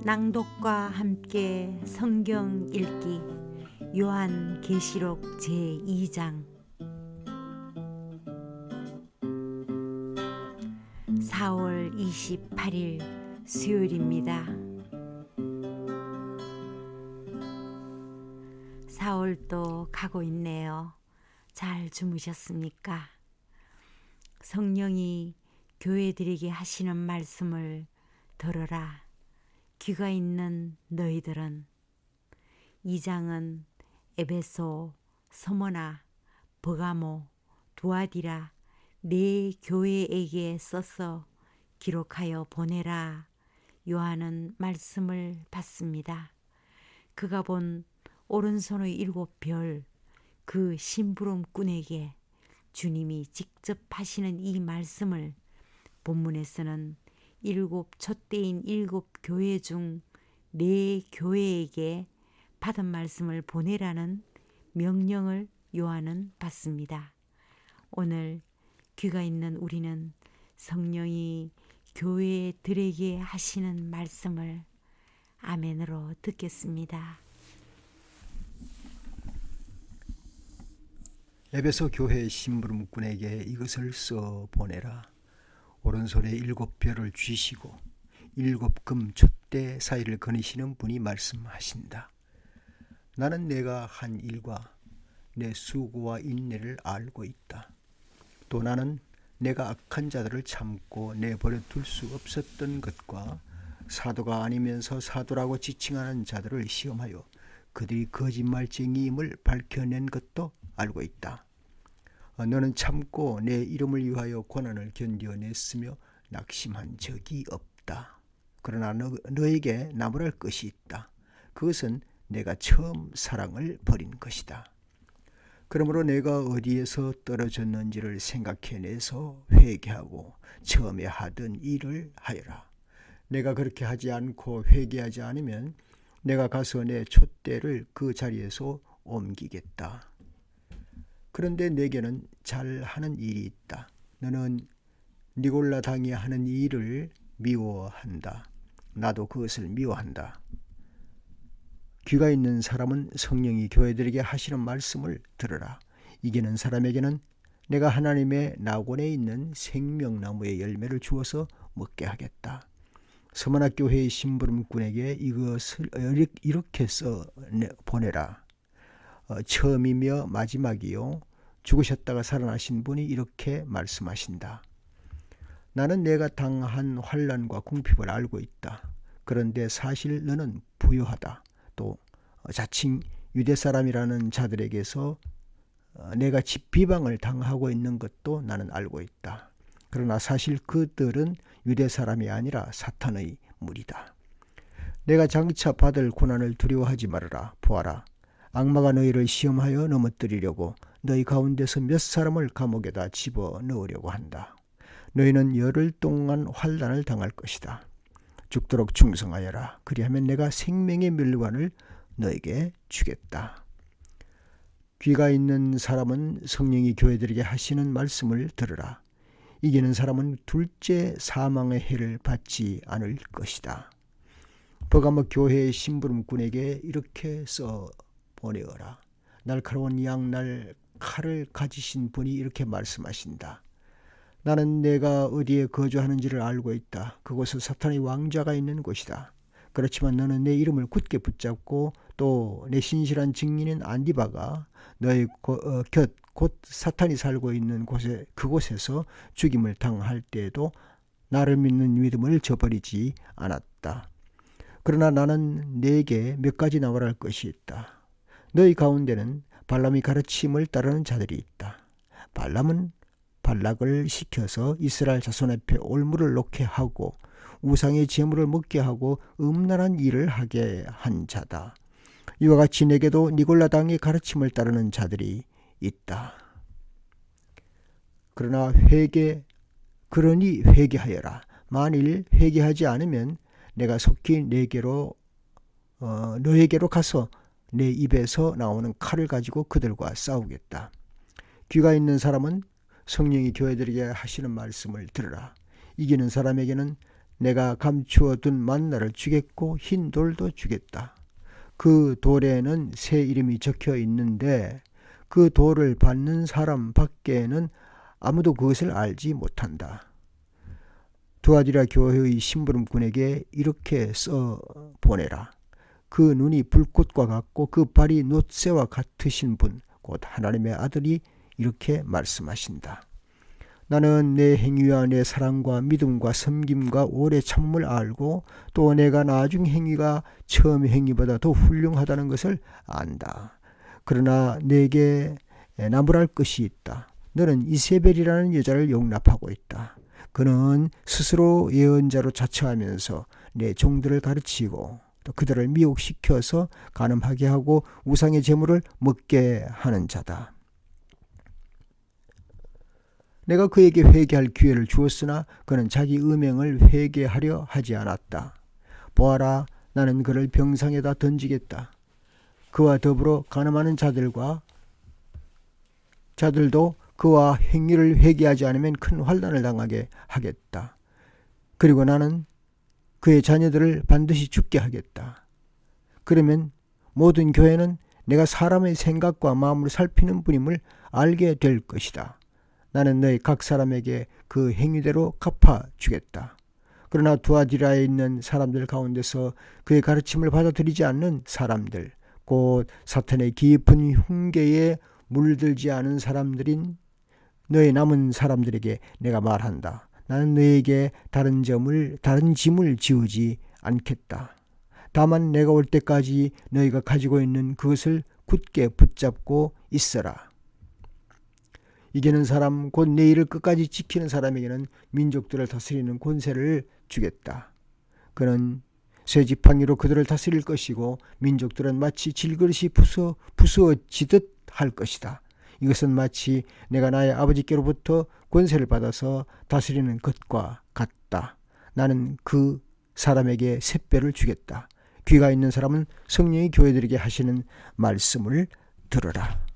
낭독과 함께 성경 읽기 요한계시록 제2장 4월 28일 수요일입니다. 4월도 가고 있네요. 잘 주무셨습니까? 성령이 교회들에게 하시는 말씀을 들어라. 귀가 있는 너희들은. 2장은 에베소, 서머나, 버가모, 두아디라 네 교회에게 써서 기록하여 보내라. 요한은 말씀을 받습니다. 그가 본 오른손의 7별 그 심부름꾼에게 주님이 직접 하시는 이 말씀을 본문에서는 7 촛대인 7 교회 중 4교회에게 받은 말씀을 보내라는 명령을 요한은 받습니다. 오늘 귀가 있는 우리는 성령이 교회들에게 하시는 말씀을 아멘으로 듣겠습니다. 에베소 교회 심부름꾼에게 이것을 써 보내라. 오른손에 7별을 쥐시고 7금 촛대 사이를 거니시는 분이 말씀하신다. 나는 내가 한 일과 내 수고와 인내를 알고 있다. 또 나는 내가 악한 자들을 참고 내버려 둘 수 없었던 것과 사도가 아니면서 사도라고 지칭하는 자들을 시험하여 그들이 거짓말쟁이임을 밝혀낸 것도 알고 있다. 너는 참고 내 이름을 위하여 고난을 견뎌냈으며 낙심한 적이 없다. 그러나 너에게 나무랄 것이 있다. 그것은 내가 처음 사랑을 버린 것이다. 그러므로 내가 어디에서 떨어졌는지를 생각해내서 회개하고 처음에 하던 일을 하여라. 내가 그렇게 하지 않고 회개하지 않으면 내가 가서 내 촛대를 그 자리에서 옮기겠다. 그런데 내게는 잘하는 일이 있다. 너는 니골라 당이 하는 일을 미워한다. 나도 그것을 미워한다. 귀가 있는 사람은 성령이 교회들에게 하시는 말씀을 들으라. 이기는 사람에게는 내가 하나님의 낙원에 있는 생명나무의 열매를 주어서 먹게 하겠다. 서머나 교회의 심부름꾼에게 이것을 이렇게 써 보내라. 처음이며 마지막이요 죽으셨다가 살아나신 분이 이렇게 말씀하신다. 나는 내가 당한 환난과 궁핍을 알고 있다. 그런데 사실 너는 부유하다. 또 자칭 유대 사람이라는 자들에게서 내가 비방을 당하고 있는 것도 나는 알고 있다. 그러나 사실 그들은 유대 사람이 아니라 사탄의 무리다. 내가 장차 받을 고난을 두려워하지 말아라. 보아라. 악마가 너희를 시험하여 넘어뜨리려고 너희 가운데서 몇 사람을 감옥에다 집어넣으려고 한다. 너희는 열흘 동안 환난을 당할 것이다. 죽도록 충성하여라. 그리하면 내가 생명의 멸관을 너에게 주겠다. 귀가 있는 사람은 성령이 교회들에게 하시는 말씀을 들으라. 이기는 사람은 둘째 사망의 해를 받지 않을 것이다. 버가모 교회의 심부름꾼에게 이렇게 써 보내어라. 날카로운 양날 칼을 가지신 분이 이렇게 말씀하신다. 나는 내가 어디에 거주하는지를 알고 있다. 그곳은 사탄의 왕좌가 있는 곳이다. 그렇지만 너는 내 이름을 굳게 붙잡고 또 내 신실한 증인인 안디바가 너의 곁 곧 사탄이 살고 있는 그곳에서 죽임을 당할 때에도 나를 믿는 믿음을 저버리지 않았다. 그러나 나는 네게 몇 가지 나무랄 것이 있다. 너희 가운데는 발람이 가르침을 따르는 자들이 있다. 발람은 발락을 시켜서 이스라엘 자손 앞에 올무를 놓게 하고 우상의 제물을 먹게 하고 음란한 일을 하게 한 자다. 이와 같이 내게도 니골라 당의 가르침을 따르는 자들이 있다. 그러니 회개하여라. 만일 회개하지 않으면 내가 속히 너에게로 가서 내 입에서 나오는 칼을 가지고 그들과 싸우겠다. 귀가 있는 사람은 성령이 교회들에게 하시는 말씀을 들으라. 이기는 사람에게는 내가 감추어 둔 만나를 주겠고 흰 돌도 주겠다. 그 돌에는 새 이름이 적혀 있는데 그 돌을 받는 사람 밖에는 아무도 그것을 알지 못한다. 두아디라 교회의 심부름꾼에게 이렇게 써 보내라. 그 눈이 불꽃과 같고 그 발이 놋새와 같으신 분, 곧 하나님의 아들이 이렇게 말씀하신다. 나는 내 행위와 내 사랑과 믿음과 섬김과 오래 참음을 알고 또 내가 나중 행위가 처음 행위보다 더 훌륭하다는 것을 안다. 그러나 내게 나무랄 것이 있다. 너는 이세벨이라는 여자를 용납하고 있다. 그는 스스로 예언자로 자처하면서 내 종들을 가르치고 또 그들을 미혹시켜서 간음하게 하고 우상의 제물을 먹게 하는 자다. 내가 그에게 회개할 기회를 주었으나 그는 자기 음행을 회개하려 하지 않았다. 보아라, 나는 그를 병상에다 던지겠다. 그와 더불어 간음하는 자들도 그와 행위를 회개하지 않으면 큰 환난을 당하게 하겠다. 그리고 나는 그의 자녀들을 반드시 죽게 하겠다. 그러면 모든 교회는 내가 사람의 생각과 마음을 살피는 분임을 알게 될 것이다. 나는 너희 각 사람에게 그 행위대로 갚아주겠다. 그러나 두아디라에 있는 사람들 가운데서 그의 가르침을 받아들이지 않는 사람들, 곧 사탄의 깊은 흉계에 물들지 않은 사람들인 너희 남은 사람들에게 내가 말한다. 나는 너희에게 다른 짐을 지우지 않겠다. 다만 내가 올 때까지 너희가 가지고 있는 그것을 굳게 붙잡고 있어라. 이기는 사람, 곧 내 일을 끝까지 지키는 사람에게는 민족들을 다스리는 권세를 주겠다. 그는 쇠지팡이로 그들을 다스릴 것이고 민족들은 마치 질그릇이 부수어지듯 할 것이다. 이것은 마치 내가 나의 아버지께로부터 권세를 받아서 다스리는 것과 같다. 나는 그 사람에게 새 뼈를 주겠다. 귀가 있는 사람은 성령이 교회들에게 하시는 말씀을 들으라.